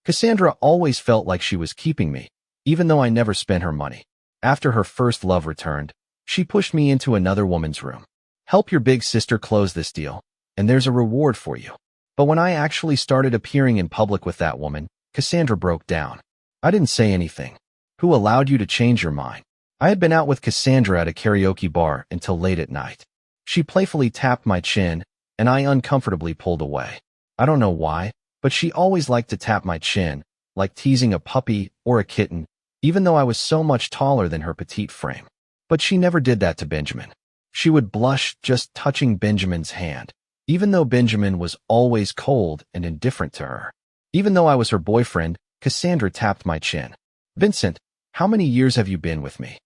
Cassandra always felt like she was keeping me, even though I never spent her money. After her first love returned, she pushed me into another woman's room. Help your big sister close this deal, and there's a reward for you. But when I actually started appearing in public with that woman, Cassandra broke down. I didn't say anything. Who allowed you to change your mind? I had been out with Cassandra at a karaoke bar until late at night. She playfully tapped my chin, and I uncomfortably pulled away. I don't know why, but she always liked to tap my chin, like teasing a puppy or a kitten, even though I was so much taller than her petite frame. But she never did that to Benjamin. She would blush just touching Benjamin's hand, even though Benjamin was always cold and indifferent to her. Even though I was her boyfriend, Cassandra tapped my chin. Vincent, how many years have you been with me?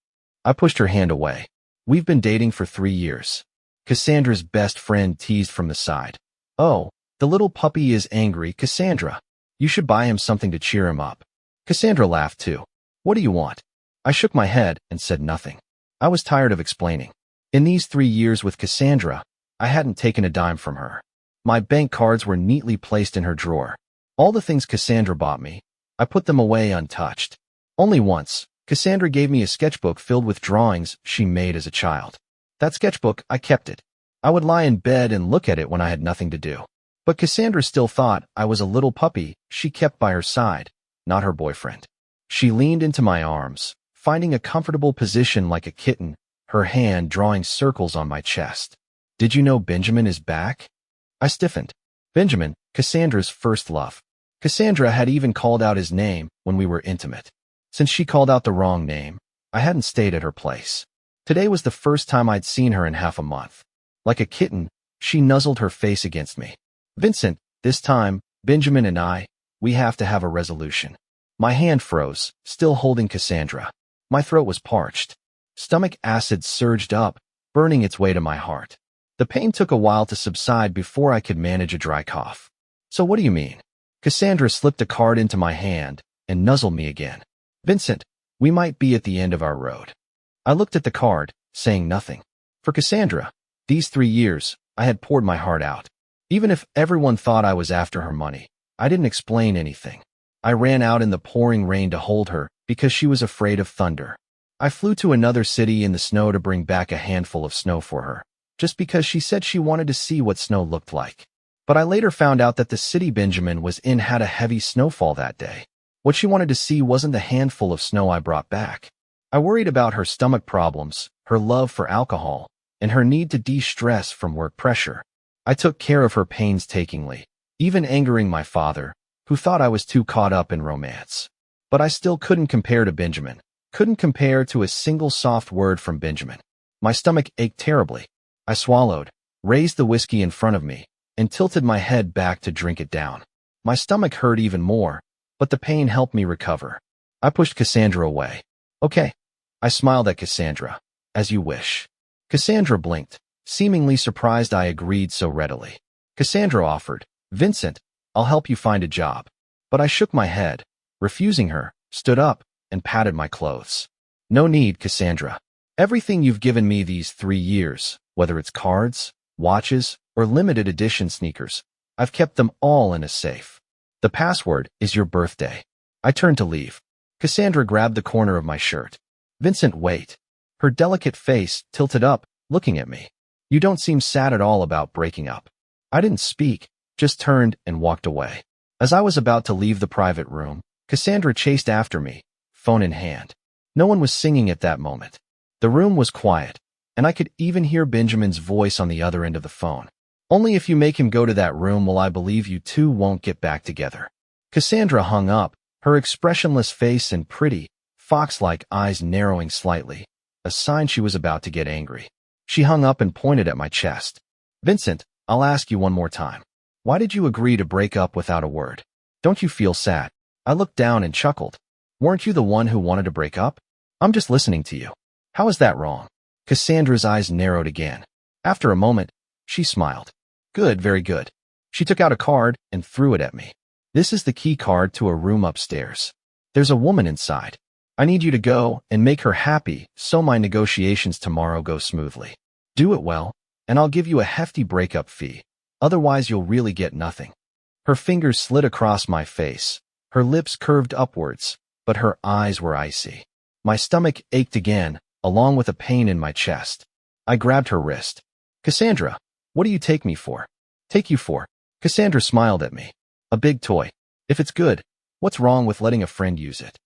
I pushed her hand away. We've been dating for 3 years. Cassandra's best friend teased from the side. Oh, the little puppy is angry, Cassandra. You should buy him something to cheer him up. Cassandra laughed too. What do you want? I shook my head and said nothing. I was tired of explaining. In these 3 years with Cassandra, I hadn't taken a dime from her. My bank cards were neatly placed in her drawer. All the things Cassandra bought me, I put them away untouched. Only once, Cassandra gave me a sketchbook filled with drawings she made as a child. That sketchbook, I kept it. I would lie in bed and look at it when I had nothing to do. But Cassandra still thought I was a little puppy she kept by her side, not her boyfriend. She leaned into my arms, finding a comfortable position like a kitten, her hand drawing circles on my chest. Did you know Benjamin is back? I stiffened. Benjamin, Cassandra's first love. Cassandra had even called out his name when we were intimate. Since she called out the wrong name, I hadn't stayed at her place. Today was the first time I'd seen her in half a month. Like a kitten, she nuzzled her face against me. Vincent, this time, Benjamin and we have to have a resolution. My hand froze, still holding Cassandra. My throat was parched. Stomach acid surged up, burning its way to my heart. The pain took a while to subside before I could manage a dry cough. So what do you mean? Cassandra slipped a card into my hand and nuzzled me again. Vincent, we might be at the end of our road. I looked at the card, saying nothing. For Cassandra, these 3 years, I had poured my heart out. Even if everyone thought I was after her money, I didn't explain anything. I ran out in the pouring rain to hold her because she was afraid of thunder. I flew to another city in the snow to bring back a handful of snow for her, just because she said she wanted to see what snow looked like. But I later found out that the city Benjamin was in had a heavy snowfall that day. What she wanted to see wasn't the handful of snow I brought back. I worried about her stomach problems, her love for alcohol, and her need to de-stress from work pressure. I took care of her painstakingly, even angering my father, who thought I was too caught up in romance. But I still couldn't compare to Benjamin, couldn't compare to a single soft word from Benjamin. My stomach ached terribly. I swallowed, raised the whiskey in front of me, and tilted my head back to drink it down. My stomach hurt even more, but the pain helped me recover. I pushed Cassandra away. Okay. I smiled at Cassandra. As you wish. Cassandra blinked, seemingly surprised I agreed so readily. Cassandra offered, Vincent, I'll help you find a job. But I shook my head, refusing her, stood up, and patted my clothes. No need, Cassandra. Everything you've given me these 3 years, whether it's cards, watches, or limited edition sneakers, I've kept them all in a safe. The password is your birthday. I turned to leave. Cassandra grabbed the corner of my shirt. Vincent, wait. Her delicate face tilted up, looking at me. You don't seem sad at all about breaking up. I didn't speak, just turned and walked away. As I was about to leave the private room, Cassandra chased after me, phone in hand. No one was singing at that moment. The room was quiet, and I could even hear Benjamin's voice on the other end of the phone. Only if you make him go to that room will I believe you two won't get back together. Cassandra hung up, her expressionless face and pretty, fox-like eyes narrowing slightly, a sign she was about to get angry. She hung up and pointed at my chest. Vincent, I'll ask you one more time. Why did you agree to break up without a word? Don't you feel sad? I looked down and chuckled. Weren't you the one who wanted to break up? I'm just listening to you. How is that wrong? Cassandra's eyes narrowed again. After a moment, she smiled. Good, very good. She took out a card and threw it at me. This is the key card to a room upstairs. There's a woman inside. I need you to go and make her happy so my negotiations tomorrow go smoothly. Do it well, and I'll give you a hefty breakup fee. Otherwise, you'll really get nothing. Her fingers slid across my face, Her lips curved upwards, but her eyes were icy. My stomach ached again, along with a pain in my chest. I grabbed her wrist. Cassandra, what do you take me for? Take you for? Cassandra smiled at me. A big toy. If it's good, what's wrong with letting a friend use it?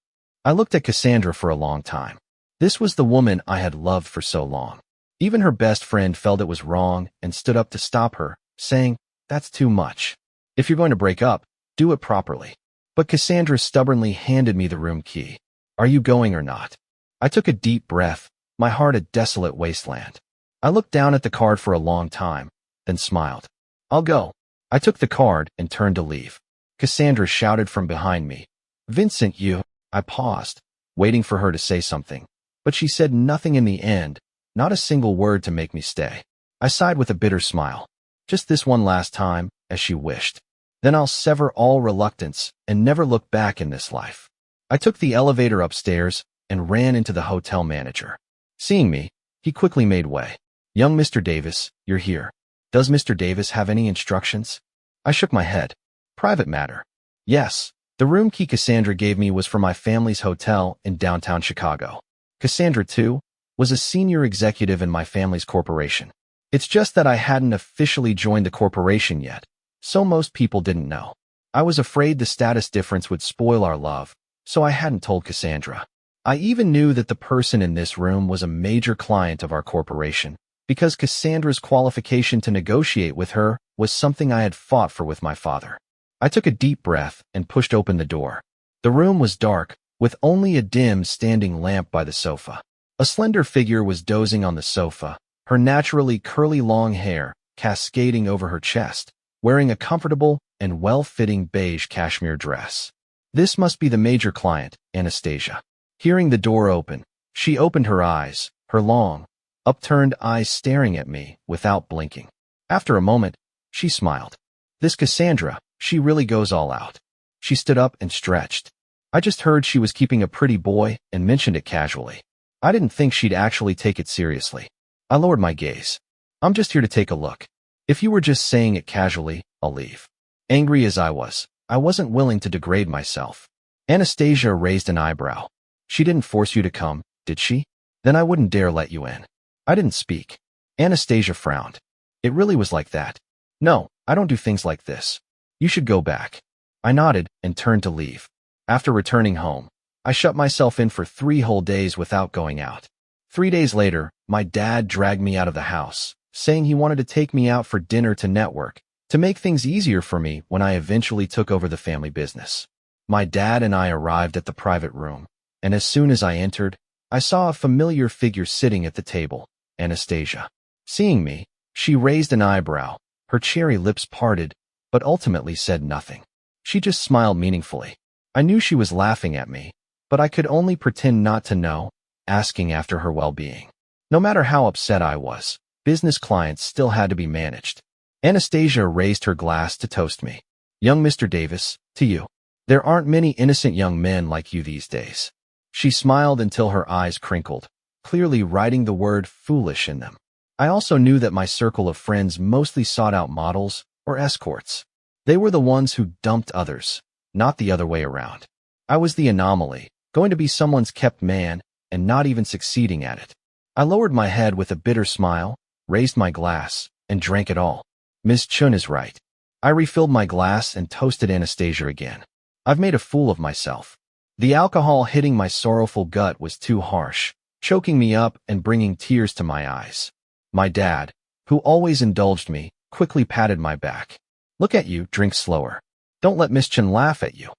I looked at Cassandra for a long time. This was the woman I had loved for so long. Even her best friend felt it was wrong and stood up to stop her, saying, "That's too much. If you're going to break up, do it properly." But Cassandra stubbornly handed me the room key. "Are you going or not?" I took a deep breath, my heart a desolate wasteland. I looked down at the card for a long time, then smiled. "I'll go." I took the card and turned to leave. Cassandra shouted from behind me, "Vincent, you..." I paused, waiting for her to say something, but she said nothing in the end, not a single word to make me stay. I sighed with a bitter smile. Just this one last time, as she wished. Then I'll sever all reluctance and never look back in this life. I took the elevator upstairs and ran into the hotel manager. Seeing me, he quickly made way. "Young Mr. Davis, you're here. Does Mr. Davis have any instructions?" I shook my head. "Private matter." "Yes. The room key Cassandra gave me was for my family's hotel in downtown Chicago. Cassandra, too, was a senior executive in my family's corporation. It's just that I hadn't officially joined the corporation yet, so most people didn't know. I was afraid the status difference would spoil our love, so I hadn't told Cassandra. I even knew that the person in this room was a major client of our corporation, because Cassandra's qualification to negotiate with her was something I had fought for with my father. I took a deep breath and pushed open the door. The room was dark, with only a dim standing lamp by the sofa. A slender figure was dozing on the sofa, her naturally curly long hair cascading over her chest, wearing a comfortable and well-fitting beige cashmere dress. This must be the major client, Anastasia. Hearing the door open, she opened her eyes, her long, upturned eyes staring at me without blinking. After a moment, she smiled. "This Cassandra, she really goes all out." She stood up and stretched. I just heard she was keeping a pretty boy and mentioned it casually. I didn't think she'd actually take it seriously. I lowered my gaze. "I'm just here to take a look. If you were just saying it casually, I'll leave." Angry as I wasn't willing to degrade myself. Anastasia raised an eyebrow. "She didn't force you to come, did she? Then I wouldn't dare let you in." I didn't speak. Anastasia frowned. "It really was like that?" "No, I don't do things like this. You should go back." I nodded and turned to leave. After returning home, I shut myself in for 3 whole days without going out. 3 days later, my dad dragged me out of the house, saying he wanted to take me out for dinner to network, to make things easier for me when I eventually took over the family business. My dad and I arrived at the private room, and as soon as I entered, I saw a familiar figure sitting at the table, Anastasia. Seeing me, she raised an eyebrow, her cherry lips parted, but ultimately said nothing. She just smiled meaningfully. I knew she was laughing at me, but I could only pretend not to know, asking after her well-being. No matter how upset I was, business clients still had to be managed. Anastasia raised her glass to toast me. "Young Mr. Davis, to you. There aren't many innocent young men like you these days." She smiled until her eyes crinkled, clearly writing the word foolish in them. I also knew that my circle of friends mostly sought out models or escorts. They were the ones who dumped others, not the other way around. I was the anomaly, going to be someone's kept man and not even succeeding at it. I lowered my head with a bitter smile, raised my glass, and drank it all. Ms. Chun is right. I refilled my glass and toasted Anastasia again. I've made a fool of myself. The alcohol hitting my sorrowful gut was too harsh, choking me up and bringing tears to my eyes. My dad, who always indulged me, quickly patted my back. "Look at you, drink slower. Don't let Miss Chun laugh at you."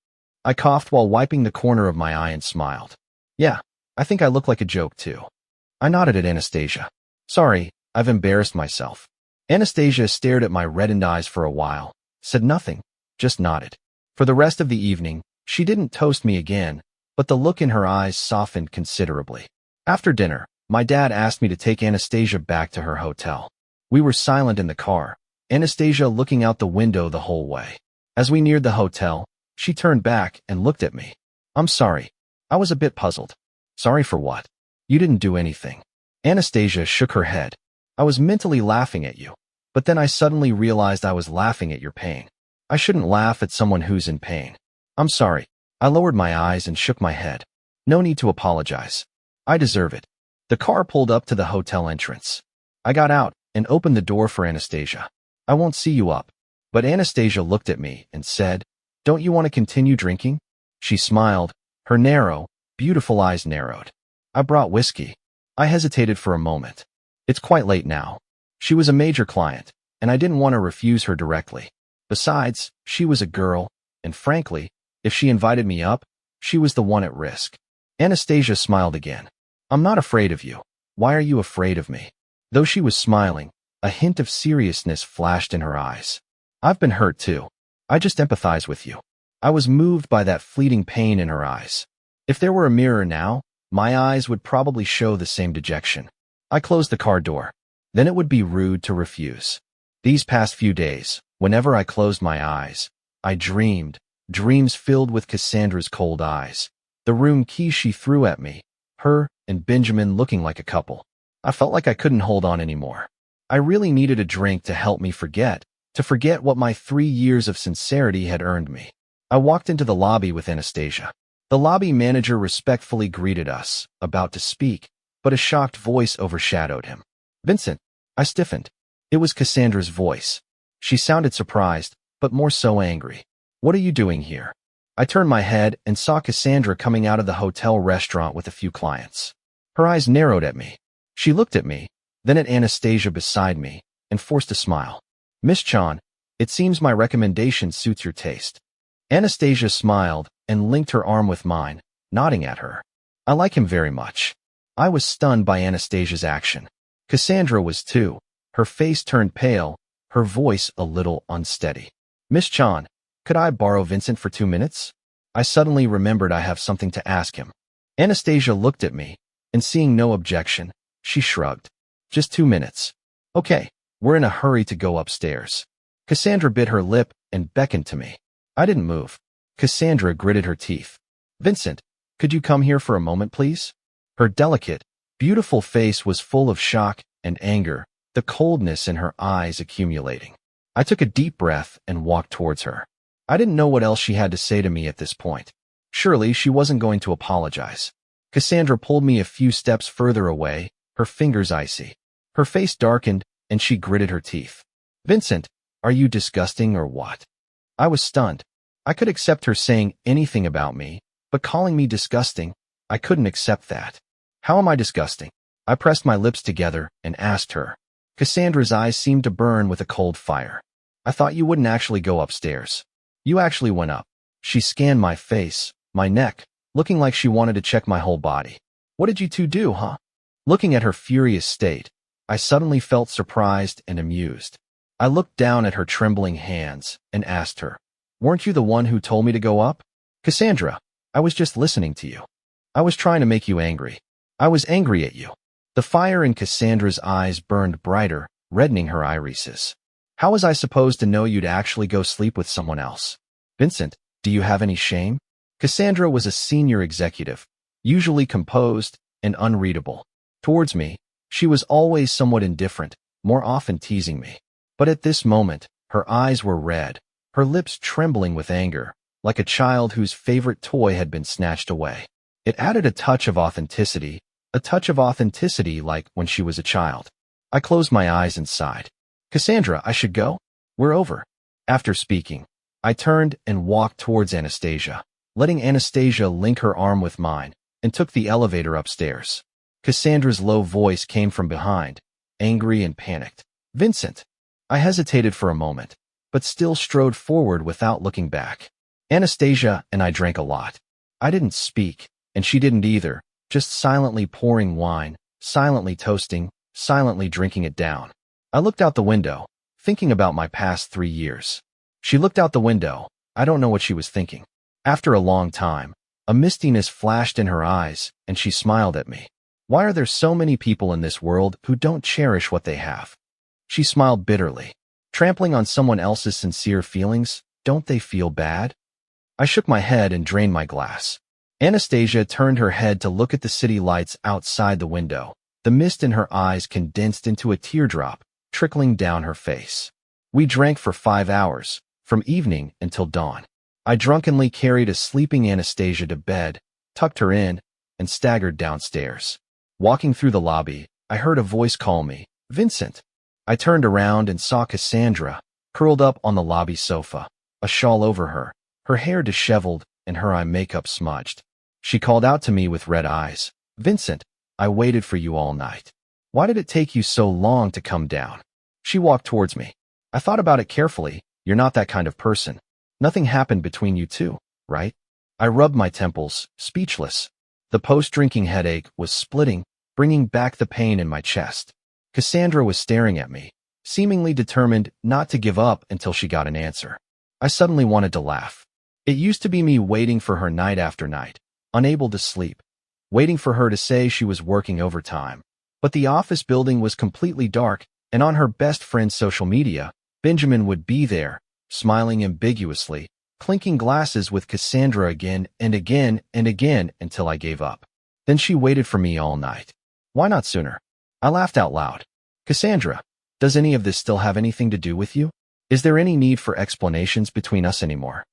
I coughed while wiping the corner of my eye and smiled. "Yeah, I think I look like a joke too." I nodded at Anastasia. "Sorry, I've embarrassed myself." Anastasia stared at my reddened eyes for a while, said nothing, just nodded. For the rest of the evening, she didn't toast me again, but the look in her eyes softened considerably. After dinner, my dad asked me to take Anastasia back to her hotel. We were silent in the car, Anastasia looking out the window the whole way. As we neared the hotel, she turned back and looked at me. "I'm sorry." I was a bit puzzled. "Sorry for what?" "You didn't do anything." Anastasia shook her head. "I was mentally laughing at you, but then I suddenly realized I was laughing at your pain. I shouldn't laugh at someone who's in pain." "I'm sorry." I lowered my eyes and shook my head. No need to apologize. I deserve it. The car pulled up to the hotel entrance. I got out and opened the door for Anastasia. I won't see you up. But Anastasia looked at me and said, "Don't you want to continue drinking?" She smiled. Her narrow, beautiful eyes narrowed. I brought whiskey. I hesitated for a moment. It's quite late now. She was a major client, and I didn't want to refuse her directly. Besides, she was a girl, and frankly, if she invited me up, she was the one at risk. Anastasia smiled again. "I'm not afraid of you. Why are you afraid of me?" Though she was smiling, a hint of seriousness flashed in her eyes. "I've been hurt too. I just empathize with you." I was moved by that fleeting pain in her eyes. If there were a mirror now, my eyes would probably show the same dejection. I closed the car door. Then it would be rude to refuse. These past few days, whenever I closed my eyes, I dreamed, dreams filled with Cassandra's cold eyes. The room key she threw at me, her and Benjamin looking like a couple. I felt like I couldn't hold on anymore. I really needed a drink to help me forget what my 3 years of sincerity had earned me. I walked into the lobby with Anastasia. The lobby manager respectfully greeted us, about to speak, but a shocked voice overshadowed him. "Vincent." I stiffened. It was Cassandra's voice. She sounded surprised, but more so angry. "What are you doing here?" I turned my head and saw Cassandra coming out of the hotel restaurant with a few clients. Her eyes narrowed at me. She looked at me, then at Anastasia beside me, and forced a smile. "Miss Chan, it seems my recommendation suits your taste." Anastasia smiled and linked her arm with mine, nodding at her. "I like him very much." I was stunned by Anastasia's action. Cassandra was too. Her face turned pale, her voice a little unsteady. "Miss Chan, could I borrow Vincent for 2 minutes?" I suddenly remembered I have something to ask him. Anastasia looked at me, and seeing no objection, she shrugged. "Just 2 minutes. Okay, we're in a hurry to go upstairs." Cassandra bit her lip and beckoned to me. I didn't move. Cassandra gritted her teeth. "Vincent, could you come here for a moment, please?" Her delicate, beautiful face was full of shock and anger, the coldness in her eyes accumulating. I took a deep breath and walked towards her. I didn't know what else she had to say to me at this point. Surely she wasn't going to apologize. Cassandra pulled me a few steps further away, her fingers icy. Her face darkened, and she gritted her teeth. "Vincent, are you disgusting or what?" I was stunned. I could accept her saying anything about me, but calling me disgusting, I couldn't accept that. "How am I disgusting?" I pressed my lips together and asked her. Cassandra's eyes seemed to burn with a cold fire. "I thought you wouldn't actually go upstairs. You actually went up." She scanned my face, my neck, looking like she wanted to check my whole body. "What did you two do, huh?" Looking at her furious state, I suddenly felt surprised and amused. I looked down at her trembling hands and asked her, "Weren't you the one who told me to go up?" "Cassandra, I was just listening to you. I was trying to make you angry. I was angry at you." The fire in Cassandra's eyes burned brighter, reddening her irises. "How was I supposed to know you'd actually go sleep with someone else?" "Vincent, do you have any shame?" Cassandra was a senior executive, usually composed and unreadable. Towards me, she was always somewhat indifferent, more often teasing me. But at this moment, her eyes were red, her lips trembling with anger, like a child whose favorite toy had been snatched away. It added a touch of authenticity like when she was a child. I closed my eyes and sighed. "Cassandra, I should go? We're over." After speaking, I turned and walked towards Anastasia, letting Anastasia link her arm with mine, and took the elevator upstairs. Cassandra's low voice came from behind, angry and panicked. "Vincent." I hesitated for a moment, but still strode forward without looking back. Anastasia and I drank a lot. I didn't speak, and she didn't either, just silently pouring wine, silently toasting, silently drinking it down. I looked out the window, thinking about my past 3 years. She looked out the window. I don't know what she was thinking. After a long time, a mistiness flashed in her eyes, and she smiled at me. "Why are there so many people in this world who don't cherish what they have?" She smiled bitterly. "Trampling on someone else's sincere feelings, don't they feel bad?" I shook my head and drained my glass. Anastasia turned her head to look at the city lights outside the window. The mist in her eyes condensed into a teardrop, trickling down her face. We drank for 5 hours, from evening until dawn. I drunkenly carried a sleeping Anastasia to bed, tucked her in, and staggered downstairs. Walking through the lobby, I heard a voice call me, "Vincent." I turned around and saw Cassandra, curled up on the lobby sofa, a shawl over her, her hair disheveled and her eye makeup smudged. She called out to me with red eyes, "Vincent, I waited for you all night. Why did it take you so long to come down?" She walked towards me. I thought about it carefully. You're not that kind of person. Nothing happened between you two, right? I rubbed my temples, speechless. The post-drinking headache was splitting, bringing back the pain in my chest. Cassandra was staring at me, seemingly determined not to give up until she got an answer. I suddenly wanted to laugh. It used to be me waiting for her night after night, unable to sleep, waiting for her to say she was working overtime. But the office building was completely dark, and on her best friend's social media, Benjamin would be there, smiling ambiguously, clinking glasses with Cassandra again and again and again until I gave up. Then she waited for me all night. Why not sooner? I laughed out loud. Cassandra, does any of this still have anything to do with you? Is there any need for explanations between us anymore?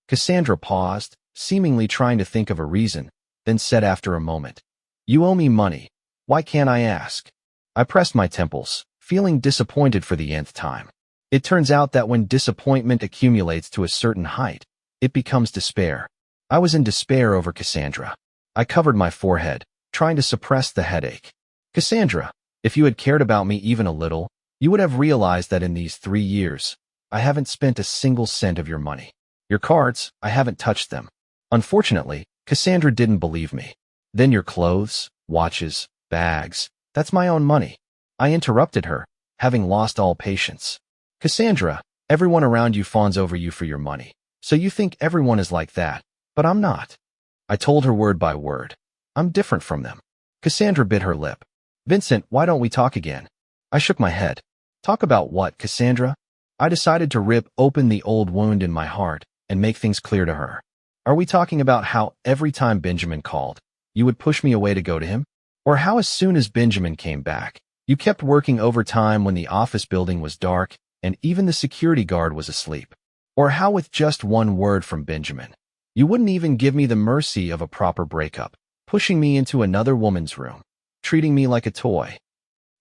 Cassandra paused, seemingly trying to think of a reason, then said after a moment, "You owe me money. Why can't I ask?" I pressed my temples, feeling disappointed for the nth time. It turns out that when disappointment accumulates to a certain height, it becomes despair. I was in despair over Cassandra. I covered my forehead, trying to suppress the headache. Cassandra, if you had cared about me even a little, you would have realized that in these 3 years, I haven't spent a single cent of your money. Your cards, I haven't touched them. Unfortunately, Cassandra didn't believe me. Then your clothes, watches, bags, that's my own money. I interrupted her, having lost all patience. Cassandra, everyone around you fawns over you for your money, so you think everyone is like that, but I'm not. I told her word by word. I'm different from them. Cassandra bit her lip. Vincent, why don't we talk again? I shook my head. Talk about what, Cassandra? I decided to rip open the old wound in my heart and make things clear to her. Are we talking about how every time Benjamin called, you would push me away to go to him? Or how as soon as Benjamin came back, you kept working overtime when the office building was dark and even the security guard was asleep? Or how with just one word from Benjamin, you wouldn't even give me the mercy of a proper breakup, pushing me into another woman's room, treating me like a toy?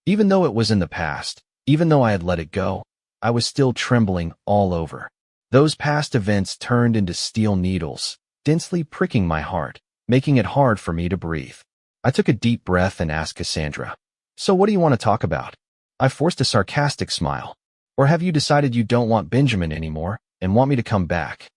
Even though it was in the past, even though I had let it go, I was still trembling all over. Those past events turned into steel needles, densely pricking my heart, making it hard for me to breathe. I took a deep breath and asked Cassandra, "So what do you want to talk about?" I forced a sarcastic smile. Or have you decided you don't want Benjamin anymore and want me to come back?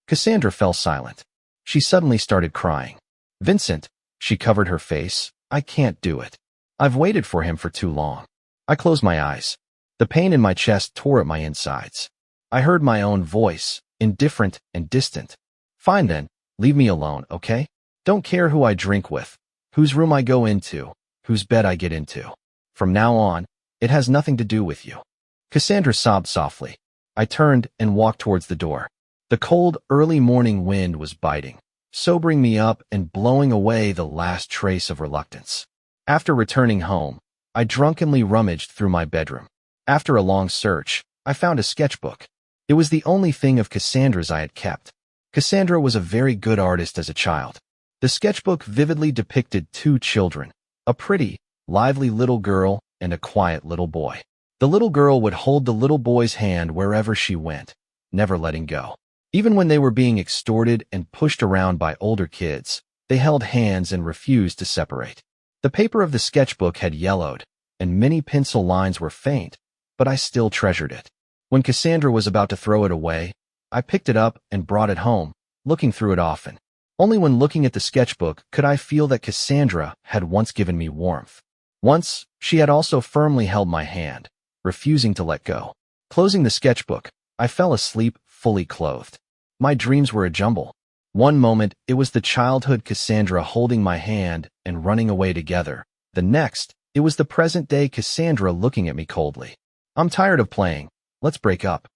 Cassandra fell silent. She suddenly started crying. Vincent, she covered her face, I can't do it. I've waited for him for too long. I closed my eyes. The pain in my chest tore at my insides. I heard my own voice, indifferent and distant. Fine then, leave me alone, okay? Don't care who I drink with, whose room I go into, whose bed I get into. From now on, it has nothing to do with you. Cassandra sobbed softly. I turned and walked towards the door. The cold, early morning wind was biting, sobering me up and blowing away the last trace of reluctance. After returning home, I drunkenly rummaged through my bedroom. After a long search, I found a sketchbook. It was the only thing of Cassandra's I had kept. Cassandra was a very good artist as a child. The sketchbook vividly depicted 2 children, a pretty, lively little girl and a quiet little boy. The little girl would hold the little boy's hand wherever she went, never letting go. Even when they were being extorted and pushed around by older kids, they held hands and refused to separate. The paper of the sketchbook had yellowed, and many pencil lines were faint, but I still treasured it. When Cassandra was about to throw it away, I picked it up and brought it home, looking through it often. Only when looking at the sketchbook could I feel that Cassandra had once given me warmth. Once, she had also firmly held my hand, refusing to let go. Closing the sketchbook, I fell asleep fully clothed. My dreams were a jumble. One moment, it was the childhood Cassandra holding my hand and running away together. The next, it was the present-day Cassandra looking at me coldly. I'm tired of playing. Let's break up.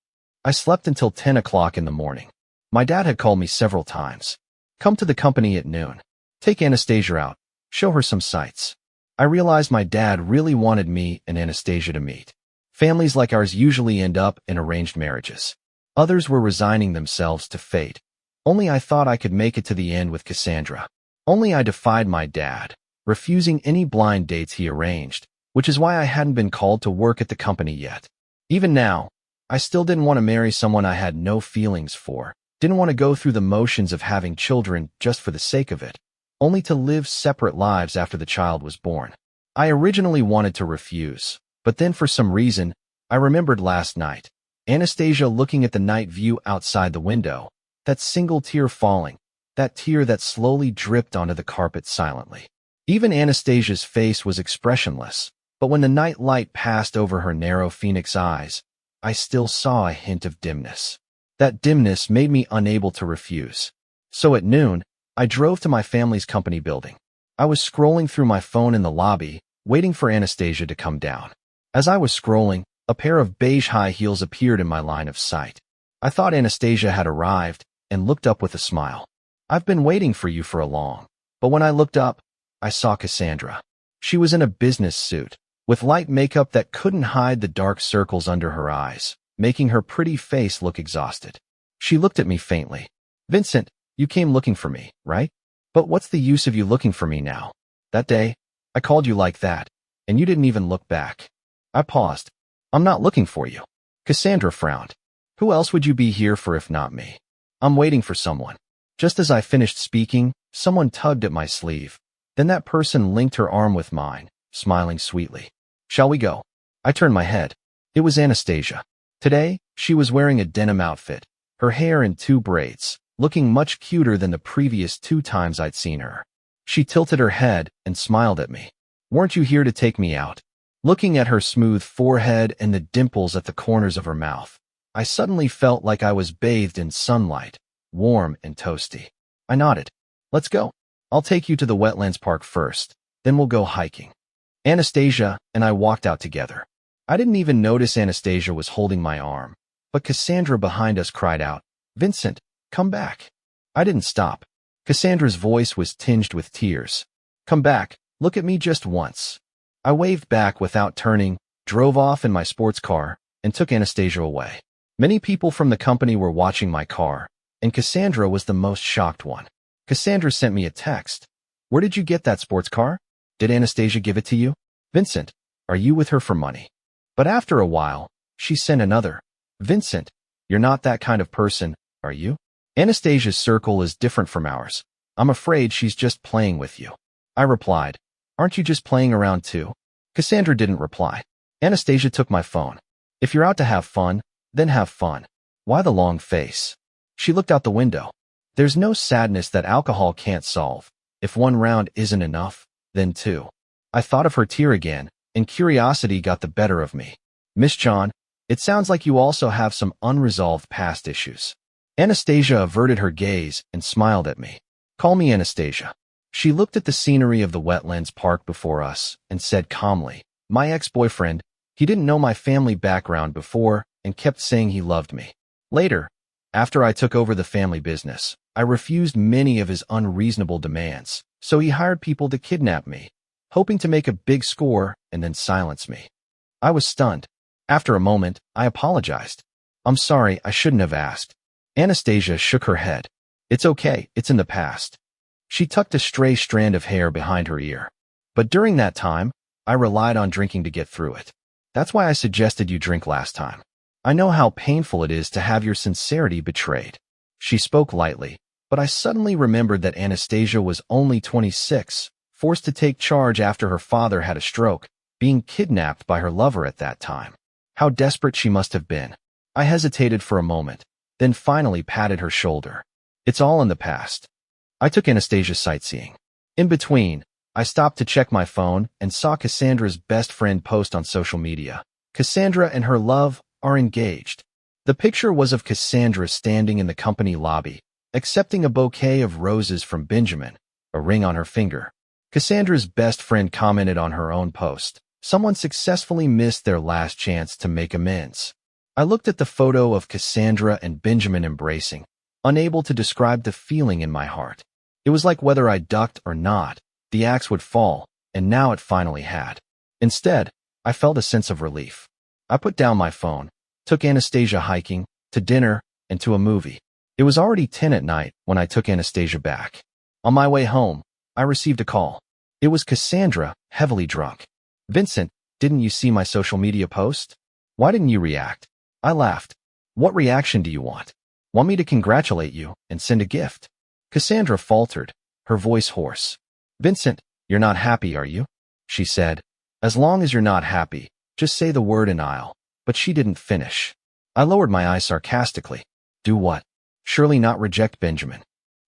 I slept until 10 o'clock in the morning. My dad had called me several times. Come to the company at noon. Take Anastasia out. Show her some sights. I realized my dad really wanted me and Anastasia to meet. Families like ours usually end up in arranged marriages. Others were resigning themselves to fate, Only I thought I could make it to the end with Cassandra. Only I defied my dad, refusing any blind dates he arranged, which is why I hadn't been called to work at the company yet. Even now, I still didn't want to marry someone I had no feelings for, didn't want to go through the motions of having children just for the sake of it, only to live separate lives after the child was born. I originally wanted to refuse, but then for some reason, I remembered last night, Anastasia looking at the night view outside the window, that single tear falling, that tear that slowly dripped onto the carpet silently. Even Anastasia's face was expressionless, but when the night light passed over her narrow phoenix eyes, I still saw a hint of dimness. That dimness made me unable to refuse. So at noon, I drove to my family's company building. I was scrolling through my phone in the lobby, waiting for Anastasia to come down. As I was scrolling, a pair of beige high heels appeared in my line of sight. I thought Anastasia had arrived and looked up with a smile. I've been waiting for you for a long. But when I looked up, I saw Cassandra. She was in a business suit, with light makeup that couldn't hide the dark circles under her eyes, making her pretty face look exhausted. She looked at me faintly. Vincent, you came looking for me, right? But what's the use of you looking for me now? That day, I called you like that, and you didn't even look back. I paused. I'm not looking for you. Cassandra frowned. Who else would you be here for if not me? I'm waiting for someone. Just as I finished speaking, someone tugged at my sleeve. Then that person linked her arm with mine, smiling sweetly. Shall we go? I turned my head. It was Anastasia. Today, she was wearing a denim outfit, her hair in 2 braids, looking much cuter than the previous 2 times I'd seen her. She tilted her head and smiled at me. Weren't you here to take me out? Looking at her smooth forehead and the dimples at the corners of her mouth, I suddenly felt like I was bathed in sunlight, warm and toasty. I nodded. Let's go. I'll take you to the wetlands park first, then we'll go hiking. Anastasia and I walked out together. I didn't even notice Anastasia was holding my arm, but Cassandra behind us cried out, Vincent, come back. I didn't stop. Cassandra's voice was tinged with tears. Come back, look at me just once. I waved back without turning, drove off in my sports car, and took Anastasia away. Many people from the company were watching my car, and Cassandra was the most shocked one. Cassandra sent me a text. Where did you get that sports car? Did Anastasia give it to you? Vincent, are you with her for money? But after a while, she sent another. Vincent, you're not that kind of person, are you? Anastasia's circle is different from ours. I'm afraid she's just playing with you. I replied, aren't you just playing around too? Cassandra didn't reply. Anastasia took my phone. If you're out to have fun, then have fun. Why the long face? She looked out the window. There's no sadness that alcohol can't solve. If 1 round isn't enough, then 2. I thought of her tear again, and curiosity got the better of me. Miss John, it sounds like you also have some unresolved past issues. Anastasia averted her gaze and smiled at me. Call me Anastasia. She looked at the scenery of the wetlands park before us and said calmly, my ex-boyfriend, he didn't know my family background before and kept saying he loved me. Later, after I took over the family business, I refused many of his unreasonable demands, so he hired people to kidnap me, hoping to make a big score and then silence me. I was stunned. After a moment, I apologized. I'm sorry, I shouldn't have asked. Anastasia shook her head. It's okay, it's in the past. She tucked a stray strand of hair behind her ear. But during that time, I relied on drinking to get through it. That's why I suggested you drink last time. I know how painful it is to have your sincerity betrayed. She spoke lightly, but I suddenly remembered that Anastasia was only 26, forced to take charge after her father had a stroke, being kidnapped by her lover at that time. How desperate she must have been. I hesitated for a moment, then finally patted her shoulder. It's all in the past. I took Anastasia sightseeing. In between, I stopped to check my phone and saw Cassandra's best friend post on social media. Cassandra and her love are engaged. The picture was of Cassandra standing in the company lobby, accepting a bouquet of roses from Benjamin, a ring on her finger. Cassandra's best friend commented on her own post, someone successfully missed their last chance to make amends. I looked at the photo of Cassandra and Benjamin embracing, unable to describe the feeling in my heart. It was like whether I ducked or not, the axe would fall, and now it finally had. Instead, I felt a sense of relief. I put down my phone, took Anastasia hiking, to dinner, and to a movie. It was already 10 at night when I took Anastasia back. On my way home, I received a call. It was Cassandra, heavily drunk. "Vincent, didn't you see my social media post? Why didn't you react?" I laughed. "What reaction do you want? Want me to congratulate you and send a gift?" Cassandra faltered, her voice hoarse. "Vincent, you're not happy, are you?" she said. "As long as you're not happy, just say the word and I'll." But she didn't finish. I lowered my eyes sarcastically. "Do what? Surely not reject Benjamin."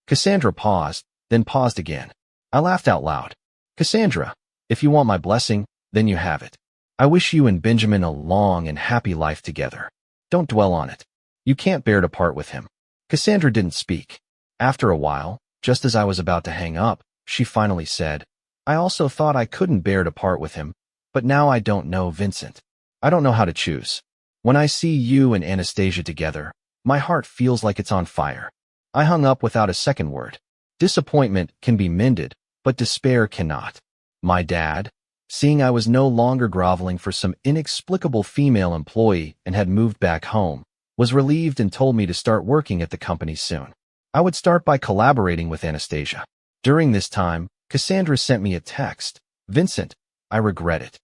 Cassandra paused, then paused again. I laughed out loud. "Cassandra, if you want my blessing, then you have it. I wish you and Benjamin a long and happy life together. Don't dwell on it. You can't bear to part with him." Cassandra didn't speak. After a while, just as I was about to hang up, she finally said, "I also thought I couldn't bear to part with him, but now I don't know, Vincent. I don't know how to choose. When I see you and Anastasia together, my heart feels like it's on fire." I hung up without a second word. Disappointment can be mended, but despair cannot. My dad, seeing I was no longer groveling for some inexplicable female employee and had moved back home, was relieved and told me to start working at the company soon. I would start by collaborating with Anastasia. During this time, Cassandra sent me a text. "Vincent, I regret it."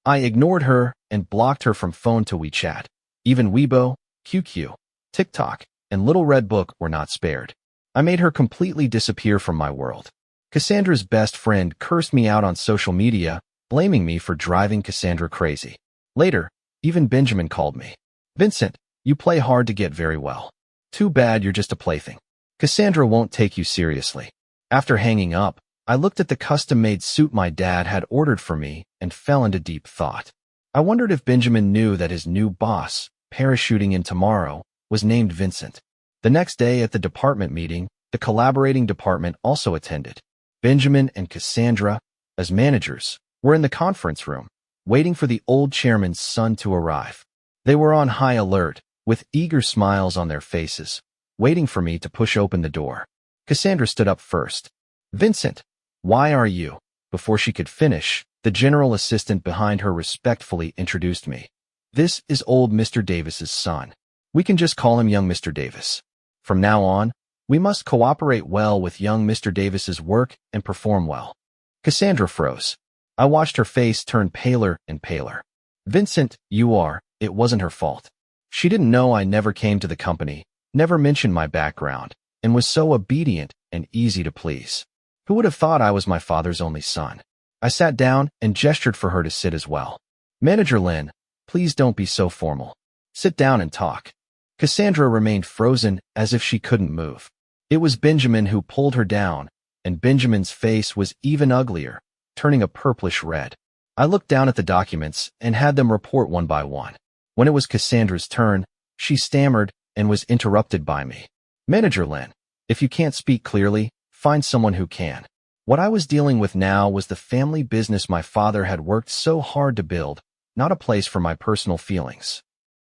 I ignored her and blocked her from phone to WeChat. Even Weibo, QQ, TikTok, and Little Red Book were not spared. I made her completely disappear from my world. Cassandra's best friend cursed me out on social media, blaming me for driving Cassandra crazy. Later, even Benjamin called me. "Vincent, you play hard to get very well. Too bad you're just a plaything. Cassandra won't take you seriously." After hanging up, I looked at the custom-made suit my dad had ordered for me and fell into deep thought. I wondered if Benjamin knew that his new boss, parachuting in tomorrow, was named Vincent. The next day at the department meeting, the collaborating department also attended. Benjamin and Cassandra, as managers, were in the conference room, waiting for the old chairman's son to arrive. They were on high alert, with eager smiles on their faces, waiting for me to push open the door. Cassandra stood up first. "Vincent, why are you?" Before she could finish, the general assistant behind her respectfully introduced me. "This is old Mr. Davis's son. We can just call him young Mr. Davis. From now on, we must cooperate well with young Mr. Davis's work and perform well." Cassandra froze. I watched her face turn paler and paler. "Vincent, it wasn't her fault. She didn't know I never came to the company, never mentioned my background, and was so obedient and easy to please. Who would have thought I was my father's only son?" I sat down and gestured for her to sit as well. "Manager Lynn, please don't be so formal. Sit down and talk." Cassandra remained frozen as if she couldn't move. It was Benjamin who pulled her down, and Benjamin's face was even uglier, turning a purplish red. I looked down at the documents and had them report one by one. When it was Cassandra's turn, she stammered and was interrupted by me. "Manager Lynn, if you can't speak clearly, find someone who can." What I was dealing with now was the family business my father had worked so hard to build, not a place for my personal feelings.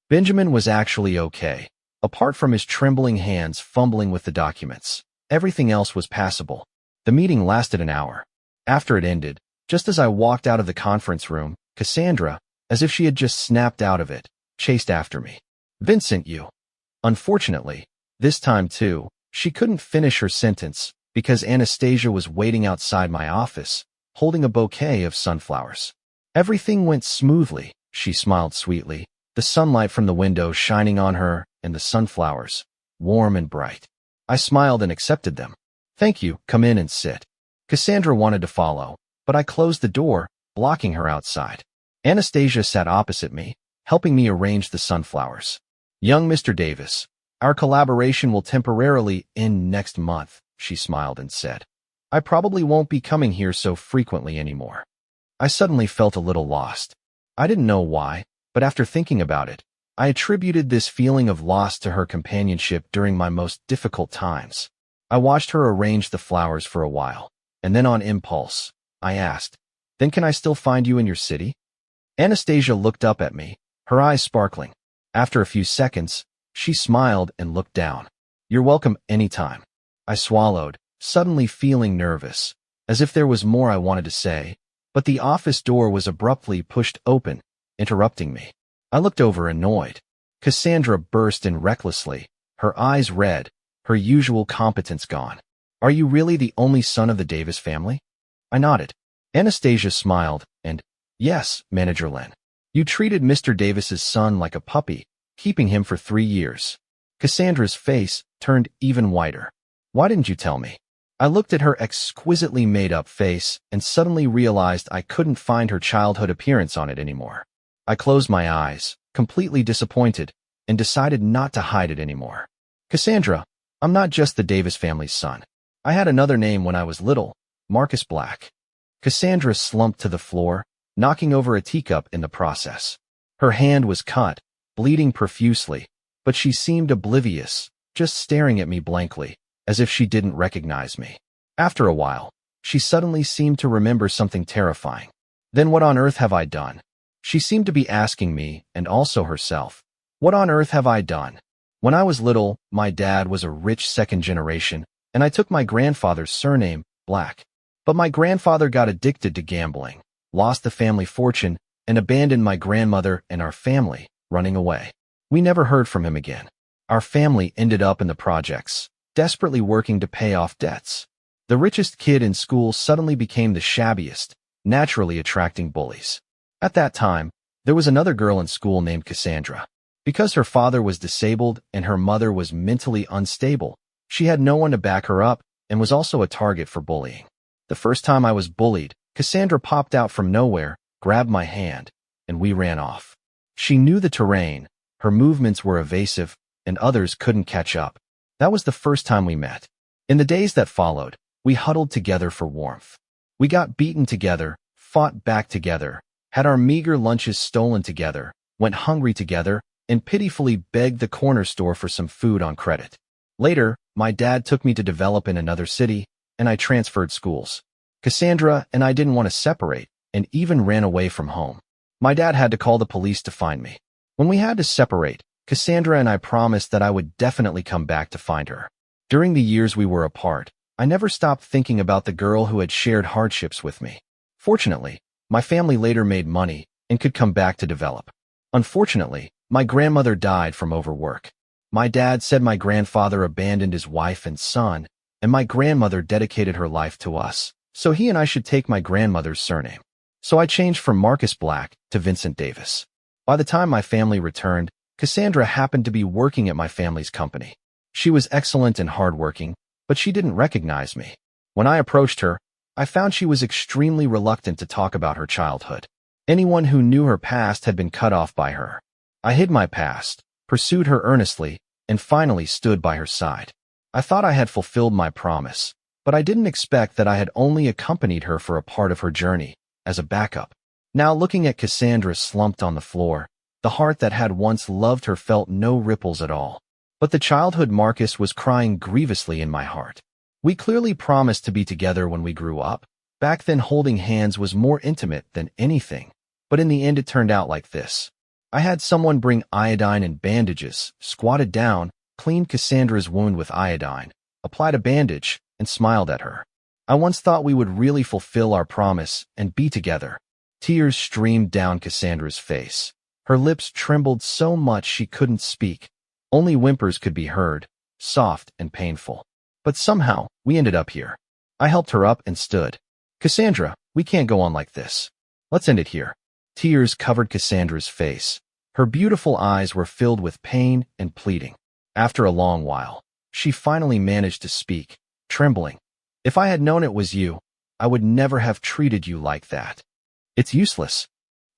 Benjamin was actually okay. Apart from his trembling hands fumbling with the documents, everything else was passable. The meeting lasted an hour. After it ended, just as I walked out of the conference room, Cassandra, as if she had just snapped out of it, chased after me. "Vincent, you." Unfortunately, this time too, she couldn't finish her sentence because Anastasia was waiting outside my office, holding a bouquet of sunflowers. Everything went smoothly, she smiled sweetly, the sunlight from the window shining on her and the sunflowers, warm and bright. I smiled and accepted them. "Thank you, come in and sit." Cassandra wanted to follow, but I closed the door, blocking her outside. Anastasia sat opposite me, helping me arrange the sunflowers. "Young Mr. Davis, our collaboration will temporarily end next month," she smiled and said. "I probably won't be coming here so frequently anymore." I suddenly felt a little lost. I didn't know why, but after thinking about it, I attributed this feeling of loss to her companionship during my most difficult times. I watched her arrange the flowers for a while, and then on impulse, I asked, "Then can I still find you in your city?" Anastasia looked up at me, her eyes sparkling. After a few seconds, she smiled and looked down. "You're welcome anytime." I swallowed, suddenly feeling nervous, as if there was more I wanted to say, but the office door was abruptly pushed open, interrupting me. I looked over annoyed. Cassandra burst in recklessly, her eyes red, her usual competence gone. Are you really the only son of the Davis family? I nodded. Anastasia smiled, and, yes, Manager Len. You treated Mr. Davis's son like a puppy, keeping him for 3 years. Cassandra's face turned even whiter. Why didn't you tell me? I looked at her exquisitely made-up face and suddenly realized I couldn't find her childhood appearance on it anymore. I closed my eyes, completely disappointed, and decided not to hide it anymore. Cassandra, I'm not just the Davis family's son. I had another name when I was little, Marcus Black. Cassandra slumped to the floor, knocking over a teacup in the process. Her hand was cut, bleeding profusely, but she seemed oblivious, just staring at me blankly, as if she didn't recognize me. After a while, she suddenly seemed to remember something terrifying. Then what on earth have I done? She seemed to be asking me, and also herself. What on earth have I done? When I was little, my dad was a rich second generation, and I took my grandfather's surname, Black. But my grandfather got addicted to gambling, lost the family fortune, and abandoned my grandmother and our family, running away. We never heard from him again. Our family ended up in the projects, desperately working to pay off debts. The richest kid in school suddenly became the shabbiest, naturally attracting bullies. At that time, there was another girl in school named Cassandra. Because her father was disabled and her mother was mentally unstable, she had no one to back her up and was also a target for bullying. The first time I was bullied, Cassandra popped out from nowhere, grabbed my hand, and we ran off. She knew the terrain, her movements were evasive, and others couldn't catch up. That was the first time we met. In the days that followed, we huddled together for warmth. We got beaten together, fought back together, had our meager lunches stolen together, went hungry together, and pitifully begged the corner store for some food on credit. Later, my dad took me to develop in another city, and I transferred schools. Cassandra and I didn't want to separate, and even ran away from home. My dad had to call the police to find me. When we had to separate, Cassandra and I promised that I would definitely come back to find her. During the years we were apart, I never stopped thinking about the girl who had shared hardships with me. Fortunately, my family later made money and could come back to develop. Unfortunately, my grandmother died from overwork. My dad said my grandfather abandoned his wife and son, and my grandmother dedicated her life to us, so he and I should take my grandmother's surname. So I changed from Marcus Black to Vincent Davis. By the time my family returned, Cassandra happened to be working at my family's company. She was excellent and hardworking, but she didn't recognize me. When I approached her, I found she was extremely reluctant to talk about her childhood. Anyone who knew her past had been cut off by her. I hid my past, pursued her earnestly, and finally stood by her side. I thought I had fulfilled my promise, but I didn't expect that I had only accompanied her for a part of her journey, as a backup. Now looking at Cassandra slumped on the floor, the heart that had once loved her felt no ripples at all. But the childhood Marcus was crying grievously in my heart. We clearly promised to be together when we grew up. Back then holding hands was more intimate than anything. But in the end it turned out like this. I had someone bring iodine and bandages, squatted down, cleaned Cassandra's wound with iodine, applied a bandage, and smiled at her. I once thought we would really fulfill our promise and be together. Tears streamed down Cassandra's face. Her lips trembled so much she couldn't speak. Only whimpers could be heard, soft and painful. But somehow, we ended up here. I helped her up and stood. Cassandra, we can't go on like this. Let's end it here. Tears covered Cassandra's face. Her beautiful eyes were filled with pain and pleading. After a long while, she finally managed to speak, trembling. If I had known it was you, I would never have treated you like that. It's useless.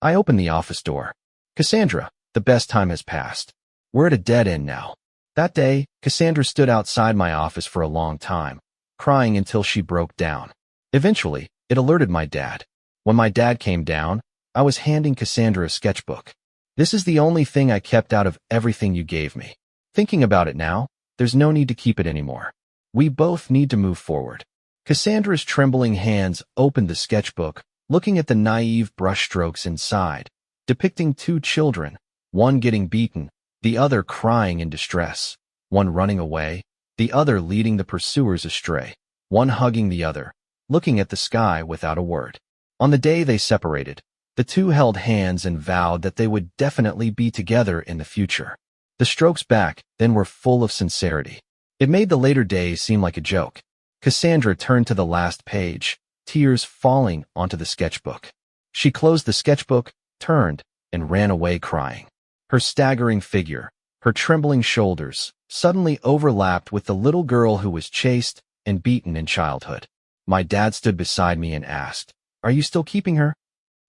I opened the office door. Cassandra, the best time has passed. We're at a dead end now. That day, Cassandra stood outside my office for a long time, crying until she broke down. Eventually, it alerted my dad. When my dad came down, I was handing Cassandra a sketchbook. This is the only thing I kept out of everything you gave me. Thinking about it now, there's no need to keep it anymore. We both need to move forward. Cassandra's trembling hands opened the sketchbook, looking at the naive brushstrokes inside, depicting 2 children, one getting beaten, the other crying in distress, one running away, the other leading the pursuers astray, one hugging the other, looking at the sky without a word. On the day they separated, the 2 held hands and vowed that they would definitely be together in the future. The strokes back then were full of sincerity. It made the later days seem like a joke. Cassandra turned to the last page, tears falling onto the sketchbook. She closed the sketchbook, turned, and ran away crying. Her staggering figure, her trembling shoulders, suddenly overlapped with the little girl who was chased and beaten in childhood. My dad stood beside me and asked, "Are you still keeping her?"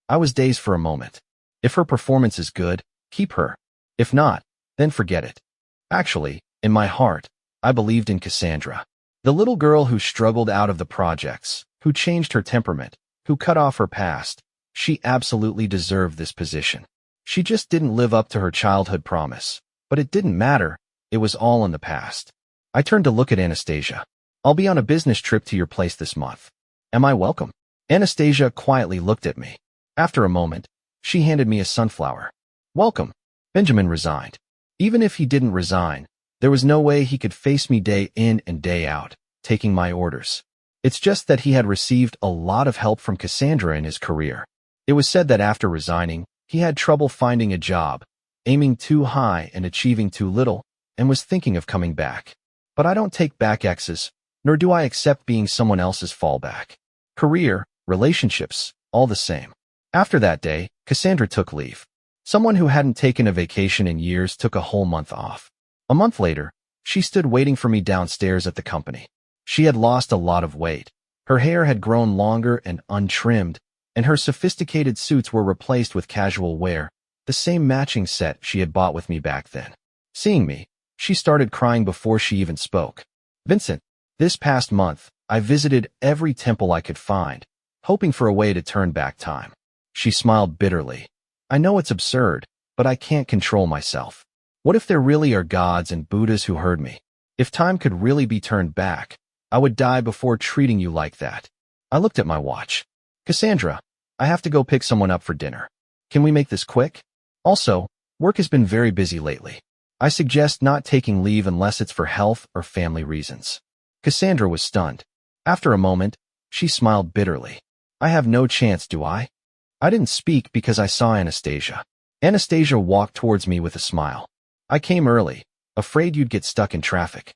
I was dazed for a moment. If her performance is good, keep her. If not, then forget it. Actually, in my heart, I believed in Cassandra. The little girl who struggled out of the projects, who changed her temperament, who cut off her past. She absolutely deserved this position. She just didn't live up to her childhood promise. But it didn't matter. It was all in the past. I turned to look at Anastasia. "I'll be on a business trip to your place this month. Am I welcome?" Anastasia quietly looked at me. After a moment, she handed me a sunflower. "Welcome." Benjamin resigned. Even if he didn't resign, there was no way he could face me day in and day out, taking my orders. It's just that he had received a lot of help from Cassandra in his career. It was said that after resigning, he had trouble finding a job, aiming too high and achieving too little, and was thinking of coming back. But I don't take back exes, nor do I accept being someone else's fallback. Career, relationships, all the same. After that day, Cassandra took leave. Someone who hadn't taken a vacation in years took a whole month off. A month later, she stood waiting for me downstairs at the company. She had lost a lot of weight. Her hair had grown longer and untrimmed, and her sophisticated suits were replaced with casual wear, the same matching set she had bought with me back then. Seeing me, she started crying before she even spoke. "Vincent, this past month, I visited every temple I could find, hoping for a way to turn back time." She smiled bitterly. "I know it's absurd, but I can't control myself. What if there really are gods and Buddhas who heard me? If time could really be turned back, I would die before treating you like that." I looked at my watch. "Cassandra, I have to go pick someone up for dinner. Can we make this quick? Also, work has been very busy lately. I suggest not taking leave unless it's for health or family reasons." Cassandra was stunned. After a moment, she smiled bitterly. "I have no chance, do I?" I didn't speak because I saw Anastasia. Anastasia walked towards me with a smile. "I came early, afraid you'd get stuck in traffic."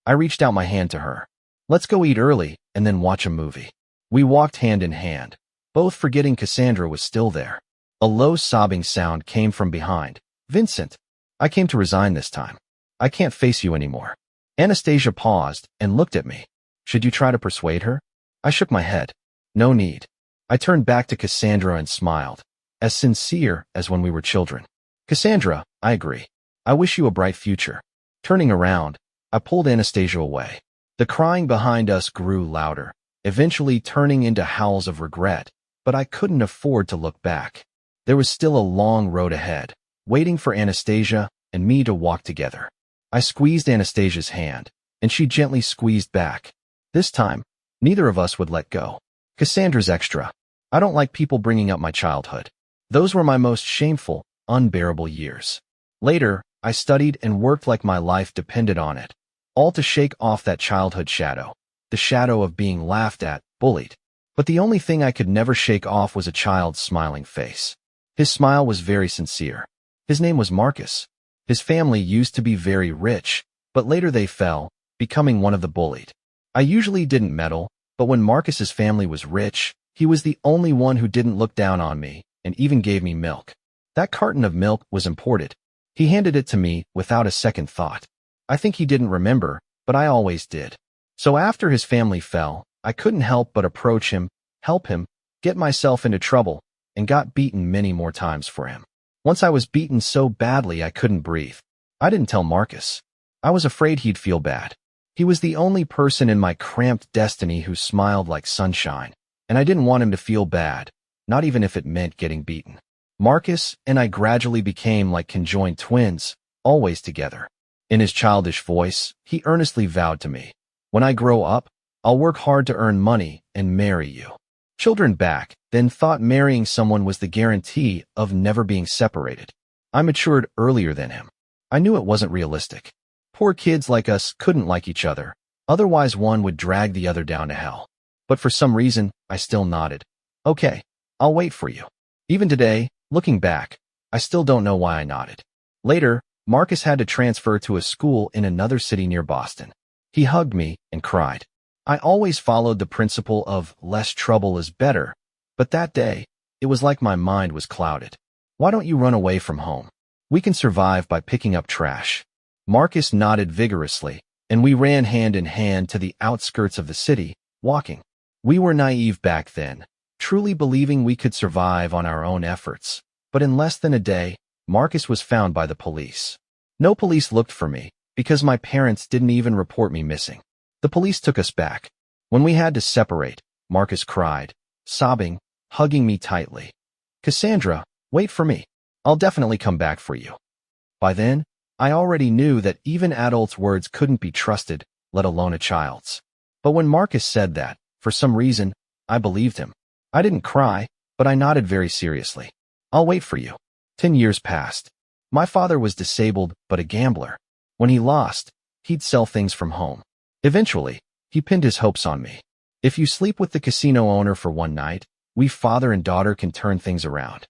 I reached out my hand to her. "Let's go eat early and then watch a movie." We walked hand in hand, both forgetting Cassandra was still there. A low sobbing sound came from behind. "Vincent, I came to resign this time. I can't face you anymore." Anastasia paused and looked at me. "Should you try to persuade her?" I shook my head. "No need." I turned back to Cassandra and smiled, as sincere as when we were children. "Cassandra, I agree. I wish you a bright future." Turning around, I pulled Anastasia away. The crying behind us grew louder, eventually turning into howls of regret, but I couldn't afford to look back. There was still a long road ahead, waiting for Anastasia and me to walk together. I squeezed Anastasia's hand, and she gently squeezed back. This time, neither of us would let go. "Cassandra's extra. I don't like people bringing up my childhood. Those were my most shameful, unbearable years. Later, I studied and worked like my life depended on it, all to shake off that childhood shadow, the shadow of being laughed at, bullied. But the only thing I could never shake off was a child's smiling face. His smile was very sincere. His name was Marcus. His family used to be very rich, but later they fell, becoming one of the bullied. I usually didn't meddle, but when Marcus's family was rich, he was the only one who didn't look down on me and even gave me milk. That carton of milk was imported. He handed it to me without a second thought. I think he didn't remember, but I always did. So after his family fell, I couldn't help but approach him, help him, get myself into trouble, and got beaten many more times for him. Once I was beaten so badly I couldn't breathe. I didn't tell Marcus. I was afraid he'd feel bad. He was the only person in my cramped destiny who smiled like sunshine, and I didn't want him to feel bad, not even if it meant getting beaten. Marcus and I gradually became like conjoined twins, always together. In his childish voice, he earnestly vowed to me, "When I grow up, I'll work hard to earn money and marry you." Children back then thought marrying someone was the guarantee of never being separated. I matured earlier than him. I knew it wasn't realistic. Poor kids like us couldn't like each other, otherwise one would drag the other down to hell. But for some reason, I still nodded. "Okay, I'll wait for you." Even today, looking back, I still don't know why I nodded. Later, Marcus had to transfer to a school in another city near Boston. He hugged me and cried. I always followed the principle of less trouble is better, but that day, it was like my mind was clouded. Why don't you run away from home? We can survive by picking up trash. Marcus nodded vigorously, and we ran hand in hand to the outskirts of the city, walking. We were naive back then, truly believing we could survive on our own efforts. But in less than a day, Marcus was found by the police. No police looked for me, because my parents didn't even report me missing. The police took us back. When we had to separate, Marcus cried, sobbing, hugging me tightly. Cassandra, wait for me. I'll definitely come back for you. By then, I already knew that even adults' words couldn't be trusted, let alone a child's. But when Marcus said that, for some reason, I believed him. I didn't cry, but I nodded very seriously. I'll wait for you. 10 years passed. My father was disabled, but a gambler. When he lost, he'd sell things from home. Eventually, he pinned his hopes on me. If you sleep with the casino owner for one night, we father and daughter can turn things around.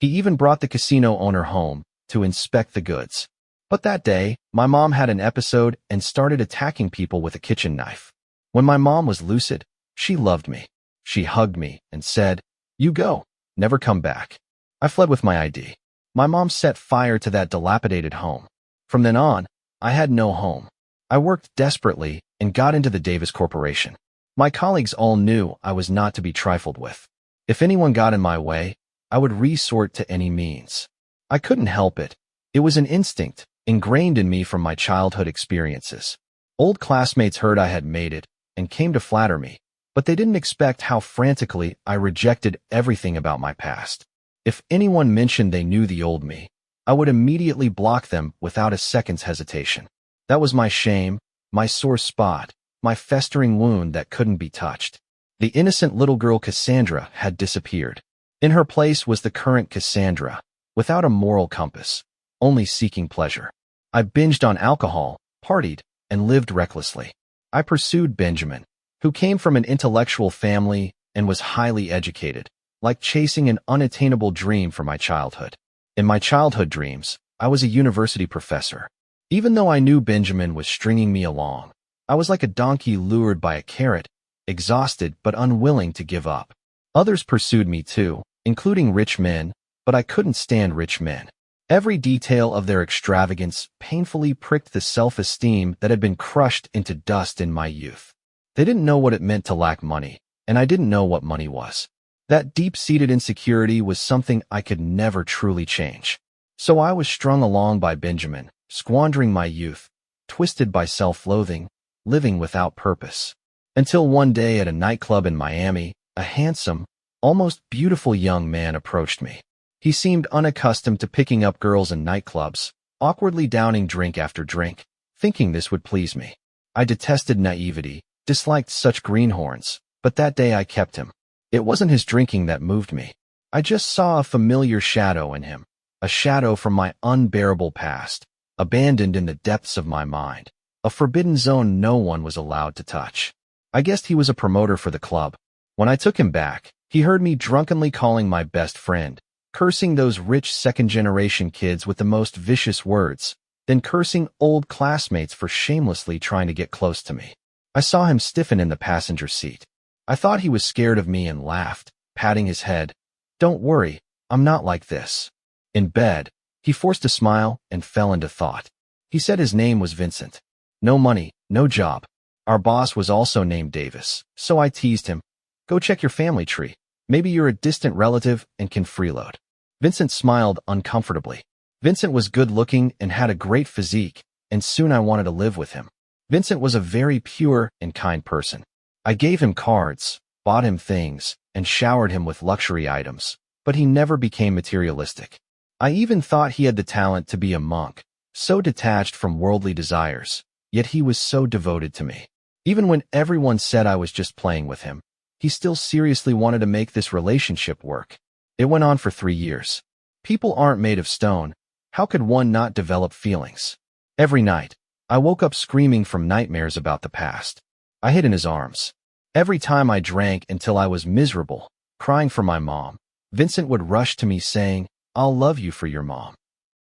He even brought the casino owner home to inspect the goods. But that day, my mom had an episode and started attacking people with a kitchen knife. When my mom was lucid, she loved me. She hugged me and said, "You go, never come back." I fled with my ID. My mom set fire to that dilapidated home. From then on, I had no home. I worked desperately and got into the Davis Corporation. My colleagues all knew I was not to be trifled with. If anyone got in my way, I would resort to any means. I couldn't help it. It was an instinct, ingrained in me from my childhood experiences. Old classmates heard I had made it and came to flatter me, but they didn't expect how frantically I rejected everything about my past. If anyone mentioned they knew the old me, I would immediately block them without a second's hesitation. That was my shame, my sore spot, my festering wound that couldn't be touched. The innocent little girl Cassandra had disappeared. In her place was the current Cassandra, without a moral compass, only seeking pleasure. I binged on alcohol, partied, and lived recklessly. I pursued Benjamin, who came from an intellectual family and was highly educated, like chasing an unattainable dream from my childhood. In my childhood dreams, I was a university professor. Even though I knew Benjamin was stringing me along, I was like a donkey lured by a carrot, exhausted but unwilling to give up. Others pursued me too, including rich men, but I couldn't stand rich men. Every detail of their extravagance painfully pricked the self-esteem that had been crushed into dust in my youth. They didn't know what it meant to lack money, and I didn't know what money was. That deep-seated insecurity was something I could never truly change. So I was strung along by Benjamin, squandering my youth, twisted by self-loathing, living without purpose. Until one day at a nightclub in Miami, a handsome, almost beautiful young man approached me. He seemed unaccustomed to picking up girls in nightclubs, awkwardly downing drink after drink, thinking this would please me. I detested naivety, disliked such greenhorns, but that day I kept him. It wasn't his drinking that moved me. I just saw a familiar shadow in him, a shadow from my unbearable past, abandoned in the depths of my mind, a forbidden zone no one was allowed to touch. I guessed he was a promoter for the club. When I took him back, he heard me drunkenly calling my best friend, cursing those rich second-generation kids with the most vicious words, then cursing old classmates for shamelessly trying to get close to me. I saw him stiffen in the passenger seat. I thought he was scared of me and laughed, patting his head. "Don't worry, I'm not like this." In bed, he forced a smile and fell into thought. He said his name was Vincent. No money, no job. Our boss was also named Davis, so I teased him. "Go check your family tree. Maybe you're a distant relative and can freeload." Vincent smiled uncomfortably. Vincent was good-looking and had a great physique, and soon I wanted to live with him. Vincent was a very pure and kind person. I gave him cards, bought him things, and showered him with luxury items, but he never became materialistic. I even thought he had the talent to be a monk, so detached from worldly desires, yet he was so devoted to me. Even when everyone said I was just playing with him, he still seriously wanted to make this relationship work. It went on for 3 years. People aren't made of stone. How could one not develop feelings? Every night, I woke up screaming from nightmares about the past. I hid in his arms. Every time I drank until I was miserable, crying for my mom, Vincent would rush to me saying, "I'll love you for your mom."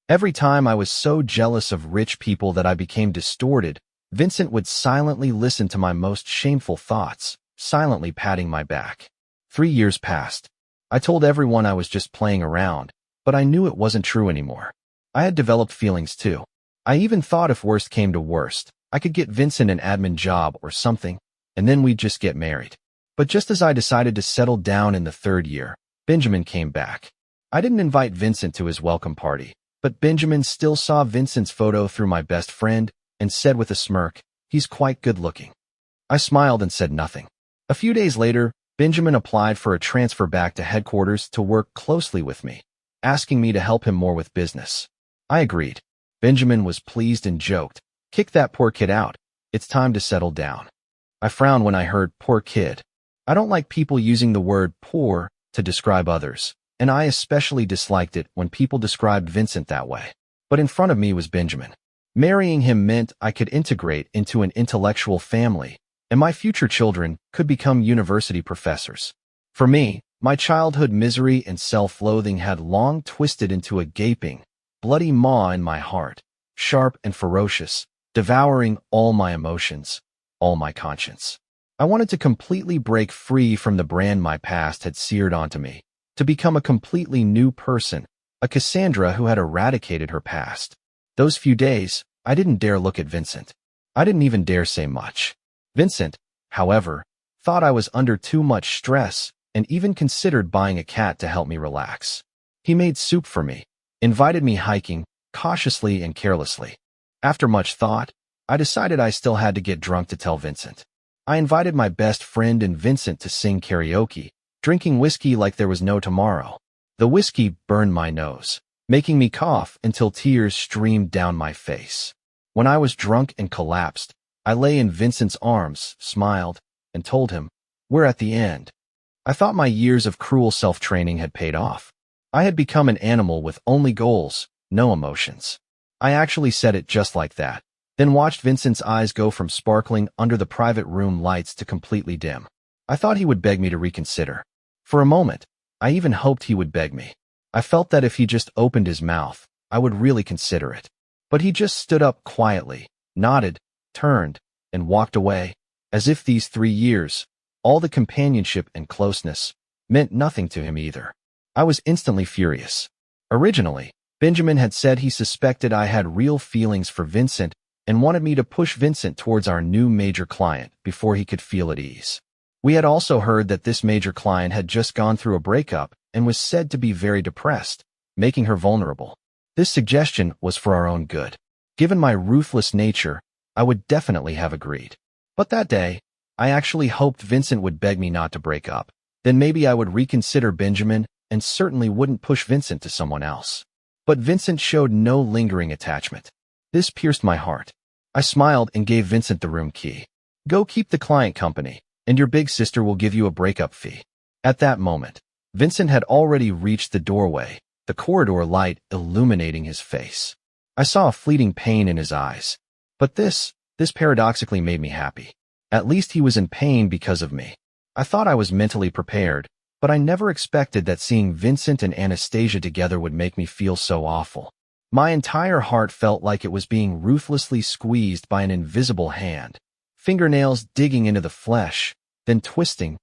Every time I was so jealous of rich people that I became distorted, Vincent would silently listen to my most shameful thoughts, silently patting my back. 3 years passed. I told everyone I was just playing around, but I knew it wasn't true anymore. I had developed feelings too. I even thought if worst came to worst, I could get Vincent an admin job or something, and then we'd just get married. But just as I decided to settle down in the 3rd year, Benjamin came back. I didn't invite Vincent to his welcome party, but Benjamin still saw Vincent's photo through my best friend and said with a smirk, "He's quite good looking." I smiled and said nothing. A few days later, Benjamin applied for a transfer back to headquarters to work closely with me, asking me to help him more with business. I agreed. Benjamin was pleased and joked, "Kick that poor kid out. It's time to settle down." I frowned when I heard "poor kid." I don't like people using the word poor to describe others, and I especially disliked it when people described Vincent that way. But in front of me was Benjamin. Marrying him meant I could integrate into an intellectual family, and my future children could become university professors. For me, my childhood misery and self-loathing had long twisted into a gaping, bloody maw in my heart, sharp and ferocious, devouring all my emotions, all my conscience. I wanted to completely break free from the brand my past had seared onto me, to become a completely new person, a Cassandra who had eradicated her past. Those few days, I didn't dare look at Vincent. I didn't even dare say much. Vincent, however, thought I was under too much stress and even considered buying a cat to help me relax. He made soup for me, invited me hiking, cautiously and carelessly. After much thought, I decided I still had to get drunk to tell Vincent. I invited my best friend and Vincent to sing karaoke, drinking whiskey like there was no tomorrow. The whiskey burned my nose, making me cough until tears streamed down my face. When I was drunk and collapsed, I lay in Vincent's arms, smiled, and told him, "We're at the end." I thought my years of cruel self-training had paid off. I had become an animal with only goals, no emotions. I actually said it just like that, then watched Vincent's eyes go from sparkling under the private room lights to completely dim. I thought he would beg me to reconsider. For a moment, I even hoped he would beg me. I felt that if he just opened his mouth, I would really consider it. But he just stood up quietly, nodded, turned, and walked away, as if these 3 years, all the companionship and closeness, meant nothing to him either. I was instantly furious. Originally, Benjamin had said he suspected I had real feelings for Vincent and wanted me to push Vincent towards our new major client before he could feel at ease. We had also heard that this major client had just gone through a breakup and was said to be very depressed, making her vulnerable. This suggestion was for our own good. Given my ruthless nature, I would definitely have agreed. But that day, I actually hoped Vincent would beg me not to break up. Then maybe I would reconsider Benjamin and certainly wouldn't push Vincent to someone else. But Vincent showed no lingering attachment. This pierced my heart. I smiled and gave Vincent the room key. "Go keep the client company, and your big sister will give you a breakup fee." At that moment, Vincent had already reached the doorway, the corridor light illuminating his face. I saw a fleeting pain in his eyes. But this paradoxically made me happy. At least he was in pain because of me. I thought I was mentally prepared, but I never expected that seeing Vincent and Anastasia together would make me feel so awful. My entire heart felt like it was being ruthlessly squeezed by an invisible hand, fingernails digging into the flesh, then twisting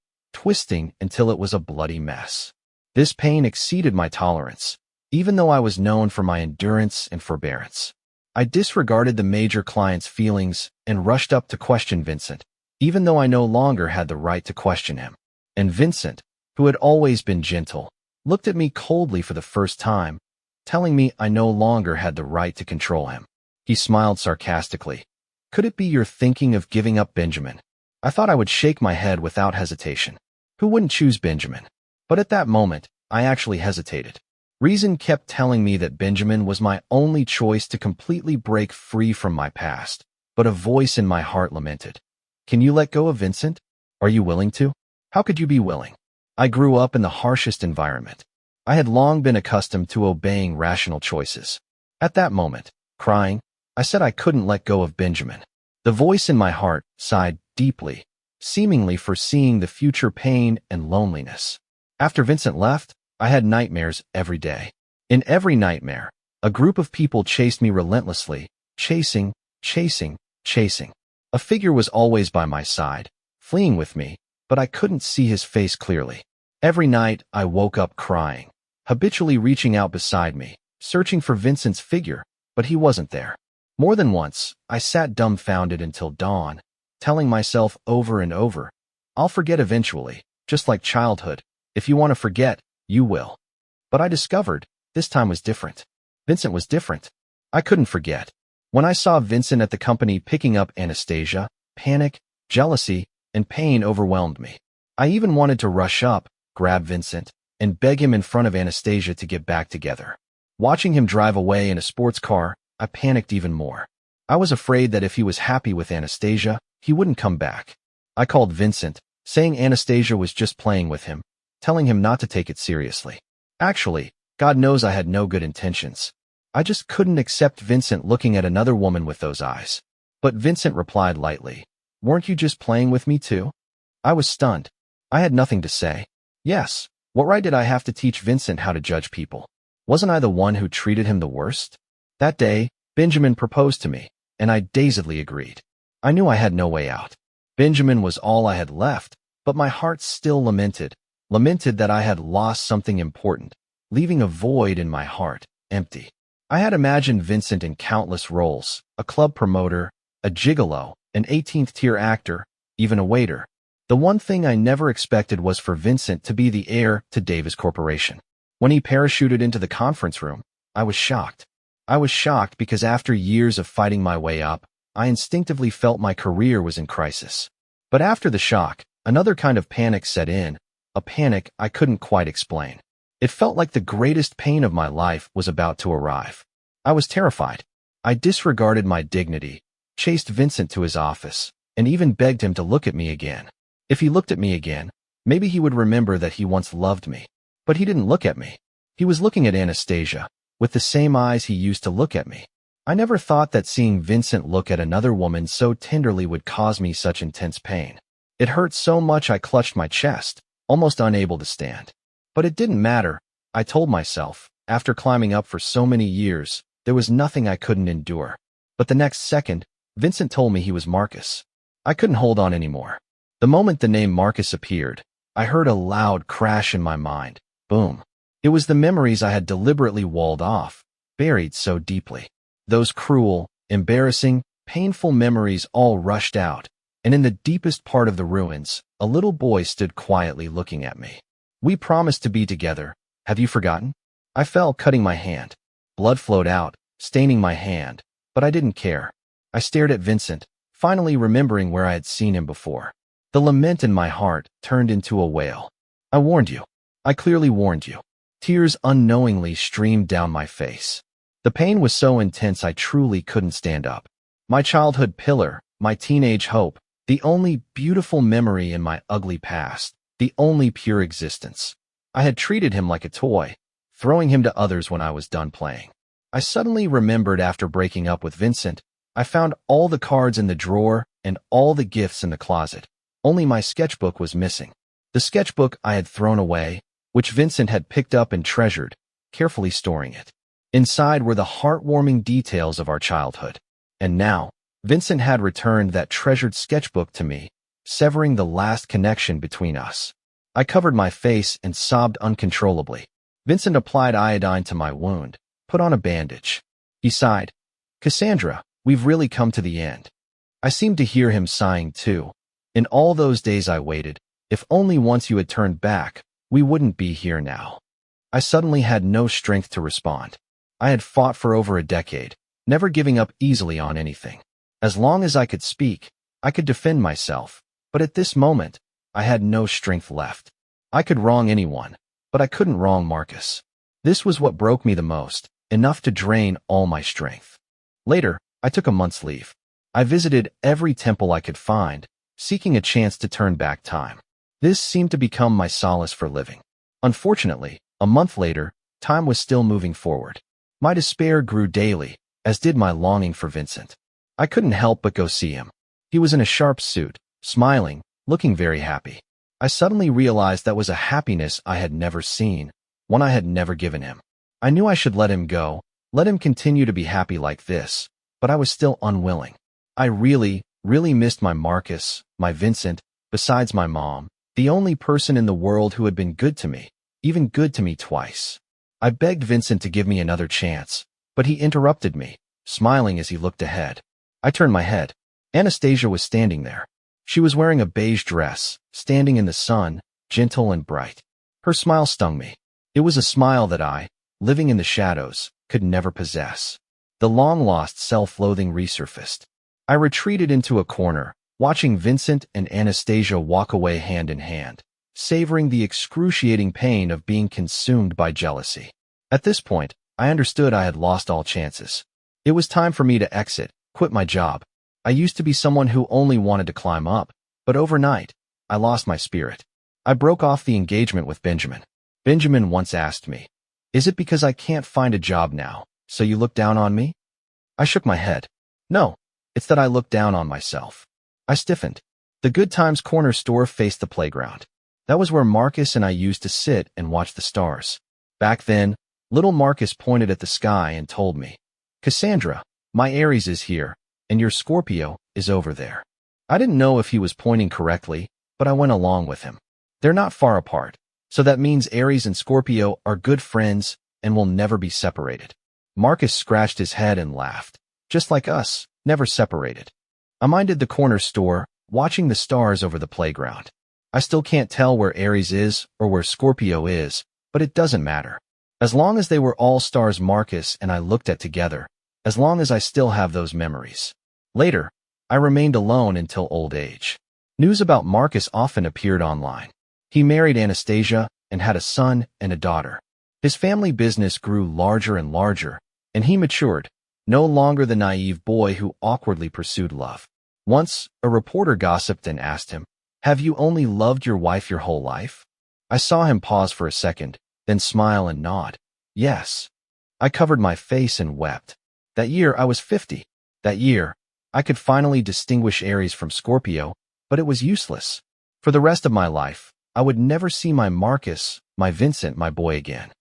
until it was a bloody mess. This pain exceeded my tolerance, even though I was known for my endurance and forbearance. I disregarded the major client's feelings and rushed up to question Vincent, even though I no longer had the right to question him. And Vincent, who had always been gentle, looked at me coldly for the first time, telling me I no longer had the right to control him. He smiled sarcastically. "Could it be you're thinking of giving up Benjamin?" I thought I would shake my head without hesitation. Who wouldn't choose Benjamin? But at that moment, I actually hesitated. Reason kept telling me that Benjamin was my only choice to completely break free from my past, but a voice in my heart lamented. "Can you let go of Vincent? Are you willing to? How could you be willing?" I grew up in the harshest environment. I had long been accustomed to obeying rational choices. At that moment, crying, I said I couldn't let go of Benjamin. The voice in my heart sighed deeply, seemingly foreseeing the future pain and loneliness. After Vincent left, I had nightmares every day. In every nightmare, a group of people chased me relentlessly, chasing, chasing. A figure was always by my side, fleeing with me, but I couldn't see his face clearly. Every night, I woke up crying, habitually reaching out beside me, searching for Vincent's figure, but he wasn't there. More than once, I sat dumbfounded until dawn, telling myself over and over, I'll forget eventually, just like childhood. If you want to forget, you will. But I discovered, this time was different. Vincent was different. I couldn't forget. When I saw Vincent at the company picking up Anastasia, panic, jealousy, and pain overwhelmed me. I even wanted to rush up, grab Vincent, and beg him in front of Anastasia to get back together. Watching him drive away in a sports car, I panicked even more. I was afraid that if he was happy with Anastasia, he wouldn't come back. I called Vincent, saying Anastasia was just playing with him, telling him not to take it seriously. Actually, God knows I had no good intentions. I just couldn't accept Vincent looking at another woman with those eyes. But Vincent replied lightly, "Weren't you just playing with me too?" I was stunned. I had nothing to say. Yes, what right did I have to teach Vincent how to judge people? Wasn't I the one who treated him the worst? That day, Benjamin proposed to me, and I dazedly agreed. I knew I had no way out. Benjamin was all I had left, but my heart still lamented that I had lost something important, leaving a void in my heart, empty. I had imagined Vincent in countless roles, a club promoter, a gigolo, an 18th-tier actor, even a waiter. The one thing I never expected was for Vincent to be the heir to Davis Corporation. When he parachuted into the conference room, I was shocked. I was shocked because after years of fighting my way up, I instinctively felt my career was in crisis. But after the shock, another kind of panic set in, a panic I couldn't quite explain. It felt like the greatest pain of my life was about to arrive. I was terrified. I disregarded my dignity, chased Vincent to his office, and even begged him to look at me again. If he looked at me again, maybe he would remember that he once loved me. But he didn't look at me. He was looking at Anastasia, with the same eyes he used to look at me. I never thought that seeing Vincent look at another woman so tenderly would cause me such intense pain. It hurt so much I clutched my chest, almost unable to stand. But it didn't matter, I told myself. After climbing up for so many years, there was nothing I couldn't endure. But the next second, Vincent told me he was Marcus. I couldn't hold on anymore. The moment the name Marcus appeared, I heard a loud crash in my mind. Boom. It was the memories I had deliberately walled off, buried so deeply. Those cruel, embarrassing, painful memories all rushed out, and in the deepest part of the ruins, a little boy stood quietly looking at me. "We promised to be together. Have you forgotten?" I fell, cutting my hand. Blood flowed out, staining my hand, but I didn't care. I stared at Vincent, finally remembering where I had seen him before. The lament in my heart turned into a wail. "I warned you. I clearly warned you." Tears unknowingly streamed down my face. The pain was so intense I truly couldn't stand up. My childhood pillar, my teenage hope, the only beautiful memory in my ugly past, the only pure existence. I had treated him like a toy, throwing him to others when I was done playing. I suddenly remembered after breaking up with Vincent, I found all the cards in the drawer and all the gifts in the closet. Only my sketchbook was missing. The sketchbook I had thrown away, which Vincent had picked up and treasured, carefully storing it. Inside were the heartwarming details of our childhood. And now, Vincent had returned that treasured sketchbook to me, severing the last connection between us. I covered my face and sobbed uncontrollably. Vincent applied iodine to my wound, put on a bandage. He sighed. "Cassandra, we've really come to the end." I seemed to hear him sighing too. In all those days I waited, if only once you had turned back, we wouldn't be here now. I suddenly had no strength to respond. I had fought for over a decade, never giving up easily on anything. As long as I could speak, I could defend myself, but at this moment, I had no strength left. I could wrong anyone, but I couldn't wrong Marcus. This was what broke me the most, enough to drain all my strength. Later, I took a month's leave. I visited every temple I could find, seeking a chance to turn back time. This seemed to become my solace for living. Unfortunately, a month later, time was still moving forward. My despair grew daily, as did my longing for Vincent. I couldn't help but go see him. He was in a sharp suit, smiling, looking very happy. I suddenly realized that was a happiness I had never seen, one I had never given him. I knew I should let him go, let him continue to be happy like this, but I was still unwilling. I really, really missed my Marcus, my Vincent, besides my mom, the only person in the world who had been good to me, even good to me twice. I begged Vincent to give me another chance, but he interrupted me, smiling as he looked ahead. I turned my head. Anastasia was standing there. She was wearing a beige dress, standing in the sun, gentle and bright. Her smile stung me. It was a smile that I, living in the shadows, could never possess. The long-lost self-loathing resurfaced. I retreated into a corner, watching Vincent and Anastasia walk away hand in hand, savoring the excruciating pain of being consumed by jealousy. At this point, I understood I had lost all chances. It was time for me to exit, quit my job. I used to be someone who only wanted to climb up, but overnight, I lost my spirit. I broke off the engagement with Benjamin. Benjamin once asked me, "Is it because I can't find a job now, so you look down on me?" I shook my head. No, it's that I look down on myself. I stiffened. The Good Times corner store faced the playground. That was where Marcus and I used to sit and watch the stars. Back then, little Marcus pointed at the sky and told me, "Cassandra, my Aries is here, and your Scorpio is over there." I didn't know if he was pointing correctly, but I went along with him. They're not far apart, so that means Aries and Scorpio are good friends and will never be separated. Marcus scratched his head and laughed. Just like us, never separated. I minded the corner store, watching the stars over the playground. I still can't tell where Aries is or where Scorpio is, but it doesn't matter. As long as they were all stars Marcus and I looked at together, as long as I still have those memories. Later, I remained alone until old age. News about Marcus often appeared online. He married Anastasia and had a son and a daughter. His family business grew larger and larger, and he matured, no longer the naive boy who awkwardly pursued love. Once, a reporter gossiped and asked him, "Have you only loved your wife your whole life?" I saw him pause for a second, then smile and nod. Yes. I covered my face and wept. That year I was 50. That year, I could finally distinguish Aries from Scorpio, but it was useless. For the rest of my life, I would never see my Marcus, my Vincent, my boy again.